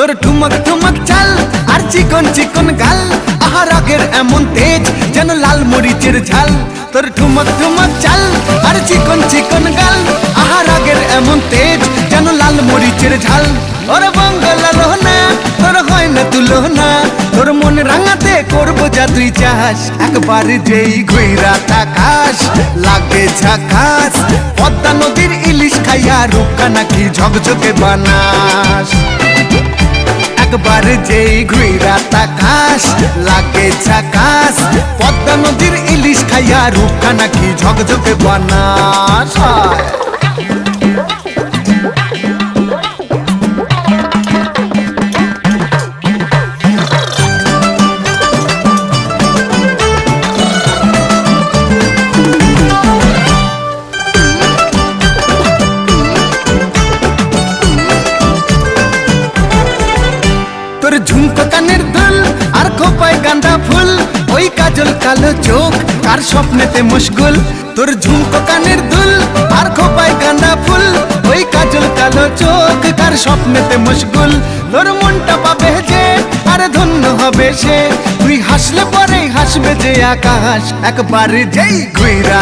তোর ঠুমক ঠুমক চাল আর চিকন চিকন গাল, আহা রাগের এমন তেজ যেন লাল মরিচের ঝাল। তোর ঠুমক ঠুমক চাল আর চিকন চিকন গাল, আহা রাগের এমন তেজ যেন লাল মরিচের ঝাল। ওরে বঙ্গলা লোহনা তোর হয় না তুলনা, তোর মন রাঙাতে করবো যা তুই চাস। একবার যেই ঘুইরা তাকাস লাগে ঝাকাস, পদ্মা নদীর ইলিশ খাইয়া রূপকা নাকি ঝকঝকে বানাস। একবার যেই ঘুইরা তাকাস লাগে ঝাকাস, পদ্মা নদীর ইলিশ খাইয়া রূপকা নাকি ঝকঝকে বানাস। তোর ঝুমকো কানের দুল আর খোপায় গাঁদা ফুল, ওই কাজল কালো চোখ কার স্বপ্নেতে মশগুল। তোর ঝুমকো কানের দুল আর খোপায় গাঁদা ফুল, ওই কাজল কালো চোখ কার স্বপ্নেতে মশগুল। তোর মনটা পাবে যে আর ধন্য হবে সে, তুই হাসলে পরেই হাসবে যে আকাশ। একবার যেই ঘুইরা